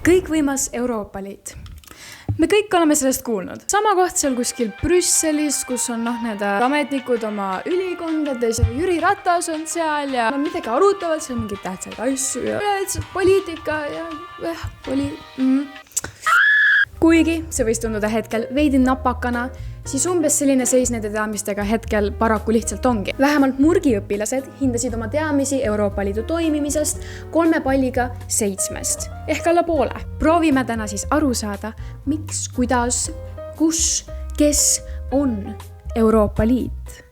Kõikvõimas Euroopa Liit. Me kõik oleme sellest kuulnud. Sama koht seal kuskil Brüsselis, kus on need ametnikud oma ülikondades ja Jüri Ratas on seal ja midagi arutavad, seal mingid tähtsaid asju ja poliitika ja Kuigi see võis tunduda hetkel veidi napakana, siis umbes selline seis nende teadmistega hetkel paraku lihtsalt ongi. Vähemalt murgiõpilased hindasid oma teadmisi Euroopa Liidu toimimisest 3 palliga 7 ehk alla poole. Proovime täna siis aru saada, miks, kuidas, kus, kes on Euroopa Liit.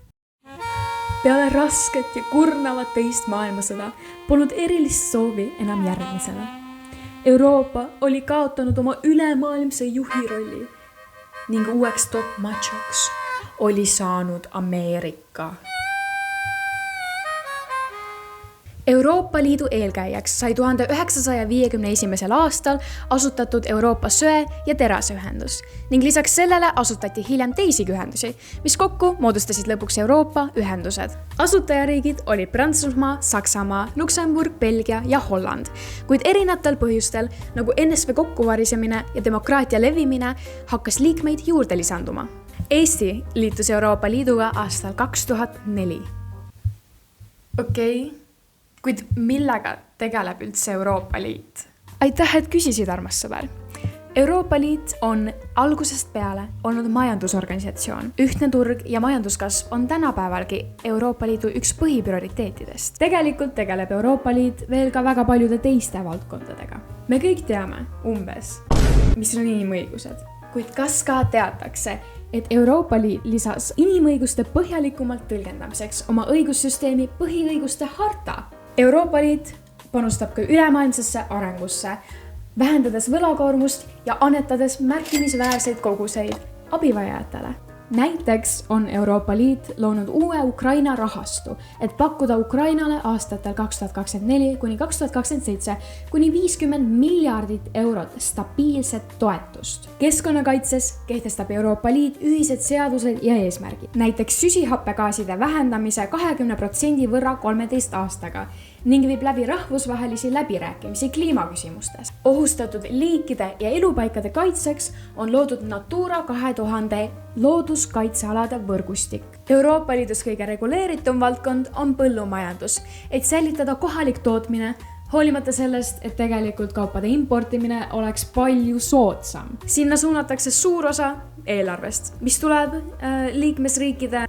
Peale rasket ja kurnavat teist maailmasõda polnud erilist soovi enam järgmisele. Euroopa oli kaotanud oma ülemaailmse juhi rolli ning uueks top machoks oli saanud Ameerika. Euroopa Liidu eelkäijaks sai 1951. aastal asutatud Euroopa söe- ja teraseühendus ning lisaks sellele asutati hiljem teisigi ühendusi, mis kokku moodustasid lõpuks Euroopa ühendused. Asutajariigid olid Prantsusmaa, Saksamaa, Luksemburg, Belgia ja Holland, kuid erinevatel põhjustel nagu NSV kokkuvarisemine ja demokraatia levimine hakkas liikmeid juurde lisanduma. Eesti liitus Euroopa Liiduga aastal 2004. Okei. Kuid millega tegeleb üldse Euroopa Liit? Aitäh, et küsisid, armas sõber. Euroopa Liit on algusest peale olnud majandusorganisatsioon. Ühtne turg ja majanduskasv on tänapäevalgi Euroopa Liidu üks põhiprioriteetidest. Tegelikult tegeleb Euroopa Liit veel ka väga paljude teiste valdkondadega. Me kõik teame umbes, mis on inimõigused, kuid kas ka teatakse, et Euroopa Liit lisas inimõiguste põhjalikumalt tõlgendamiseks oma õigussüsteemi põhiõiguste harta. Euroopa Liit panustab ka ülemaailmsesse arengusse, vähendades võlakoormust ja annetades märkimisväärseid koguseid abivajajatele. Näiteks on Euroopa Liit loonud uue Ukraina rahastu, et pakkuda Ukrainale aastatel 2024 kuni 2027 kuni 50 miljardit eurot stabiilset toetust. Keskkonnakaitses kehtestab Euroopa Liit ühised seadused ja eesmärgid, näiteks süsihappegaaside vähendamise 20% võrra 13 aastaga ning viib läbi rahvusvahelisi läbirääkimisi kliimaküsimustes. Ohustatud liikide ja elupaikade kaitseks on loodud Natura 2000 looduskaitsealade võrgustik. Euroopa Liidus kõige reguleeritum valdkond on põllumajandus, et säilitada kohalik tootmine, hoolimata sellest, et tegelikult kaupade importimine oleks palju soodsam. Sinna suunatakse suur osa eelarvest, mis tuleb liikmesriikide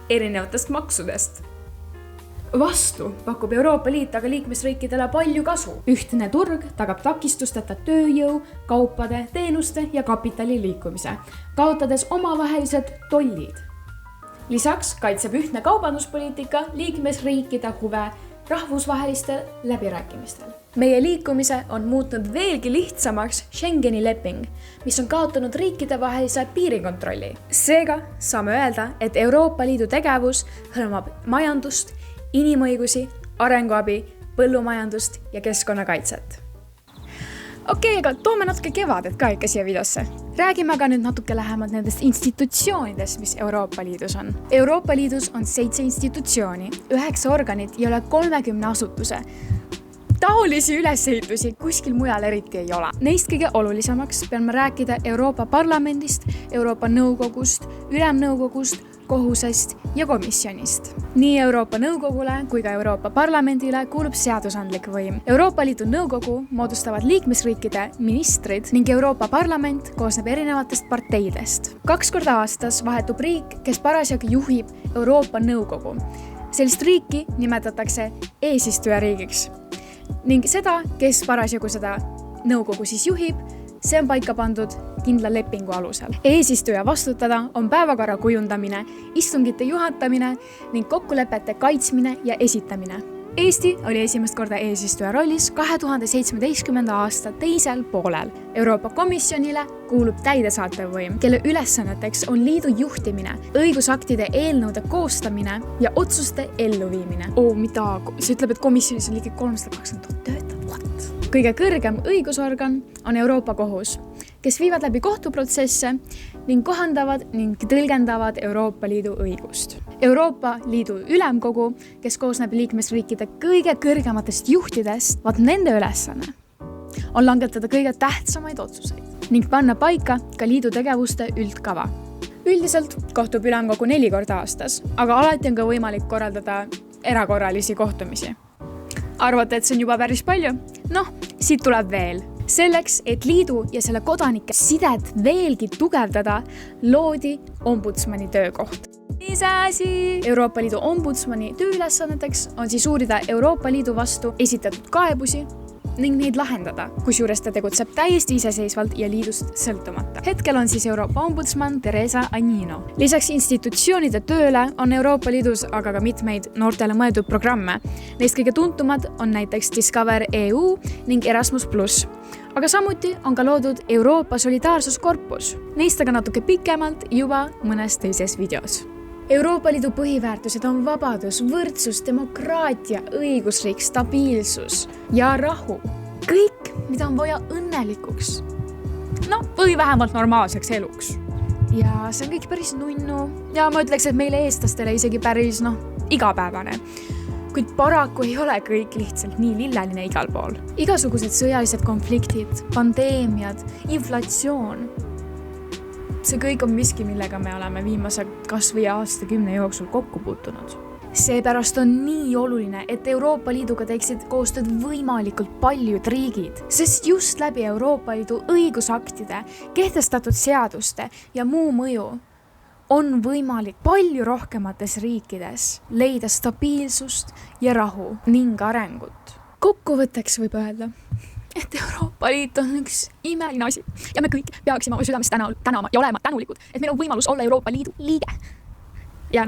erinevatest maksudest. Vastu pakub Euroopa Liit aga liikmesriikidele palju kasu. Ühtne turg tagab takistusteta tööjõu, kaupade, teenuste ja kapitali liikumise, kaotades omavahelised tollid. Lisaks kaitseb ühtne kaubanduspoliitika liikmesriikide huve rahvusvahelistel läbirääkimistel. Meie liikumise on muutnud veelgi lihtsamaks Schengeni leping, mis on kaotanud riikidevahelise piirikontrolli. Seega saame öelda, et Euroopa Liidu tegevus hõlmab majandust, inimõigusi, arenguabi, põllumajandust ja keskkonnakaitset. Okei, aga toome natuke kevadet ka ikka siia videosse. Räägime aga nüüd natuke lähemalt nendest institutsioonidest, mis Euroopa Liidus on. Euroopa Liidus on 7 institutsiooni, 9 organit ja üle 30 asutuse. Taolisi ülesehitusi kuskil mujal eriti ei ole. Neist kõige olulisemaks pean ma rääkida Euroopa Parlamendist, Euroopa Nõukogust, Ülemnõukogust, kohusest ja komisjonist. Nii Euroopa Nõukogule kui ka Euroopa Parlamendile kuulub seadusandlik võim. Euroopa Liidu Nõukogu moodustavad liikmesriikide ministrid ning Euroopa Parlament koosneb erinevatest parteidest. 2 korda aastas vahetub riik, kes parasjagu juhib Euroopa Nõukogu. Sellist riiki nimetatakse eesistujariigiks. Ning seda, kes parasjagu seda nõukogu siis juhib, see on paika pandud kindla lepingu alusel. Eesistuja vastutada on päevakorra kujundamine, istungite juhatamine ning kokkulepete kaitsmine ja esitamine. Eesti oli esimest korda eesistuja rollis 2017. aasta teisel poolel. Euroopa Komisjonile kuulub täidesaatev võim, kelle ülesanneteks on liidu juhtimine, õigusaktide eelnõude koostamine ja otsuste elluviimine. See ütleb, et komisjonis on ligi 320 000 töötajat. Kõige kõrgem õigusorgan on Euroopa Kohus, kes viivad läbi kohtuprotsesse ning kohandavad ning tõlgendavad Euroopa Liidu õigust. Euroopa Liidu Ülemkogu, kes koosneb liikmesriikide kõige kõrgematest juhtidest, vaat nende ülesanne on langetada kõige tähtsamaid otsuseid ning panna paika ka liidu tegevuste üldkava. Üldiselt kohtub ülemkogu 4 korda aastas, aga alati on ka võimalik korraldada erakorralisi kohtumisi. Arvate, et see on juba päris palju? Noh, siit tuleb veel. Selleks, et liidu ja selle kodanike sidet veelgi tugevdada, loodi ombudsmani töökoht. Euroopa Liidu ombudsmani tööülesanneteks on siis uurida Euroopa Liidu vastu esitatud kaebusi ning neid lahendada, kusjuures ta tegutseb täiesti iseseisvalt ja liidust sõltumata. Hetkel on siis Euroopa ombudsman Teresa Agnino. Lisaks institutsioonide tööle on Euroopa Liidus aga ka mitmeid noortele mõeldud programme. Neist kõige tuntumad on näiteks Discover EU ning Erasmus+. Aga samuti on ka loodud Euroopa Solidaarsuskorpus. Neist aga natuke pikemalt juba mõnes teises videos. Euroopa Liidu põhiväärtused on vabadus, võrdsus, demokraatia, õigusriik, stabiilsus ja rahu. Kõik, mida on vaja õnnelikuks. No, või vähemalt normaalseks eluks. Ja see on kõik päris nunnu. Ja ma ütleks, et meile eestlastele isegi päris, igapäevane. Kuid paraku ei ole kõik lihtsalt nii lilleline igal pool. Igasugused sõjalised konfliktid, pandeemiad, inflatsioon. See kõik on miski, millega me oleme viimase kas või aastakümne jooksul kokku puutunud. Seepärast on nii oluline, et Euroopa Liiduga teeksid koostööd võimalikult paljud riigid, sest just läbi Euroopa Liidu õigusaktide, kehtestatud seaduste ja muu mõju on võimalik palju rohkemates riikides leida stabiilsust ja rahu ning arengut. Kokkuvõtteks võib öelda, et Euroopa Liit on üks imeline asi ja me kõik peaksime oma südamest tänama ja olema tänulikud, et meil on võimalus olla Euroopa Liidu liige. Ja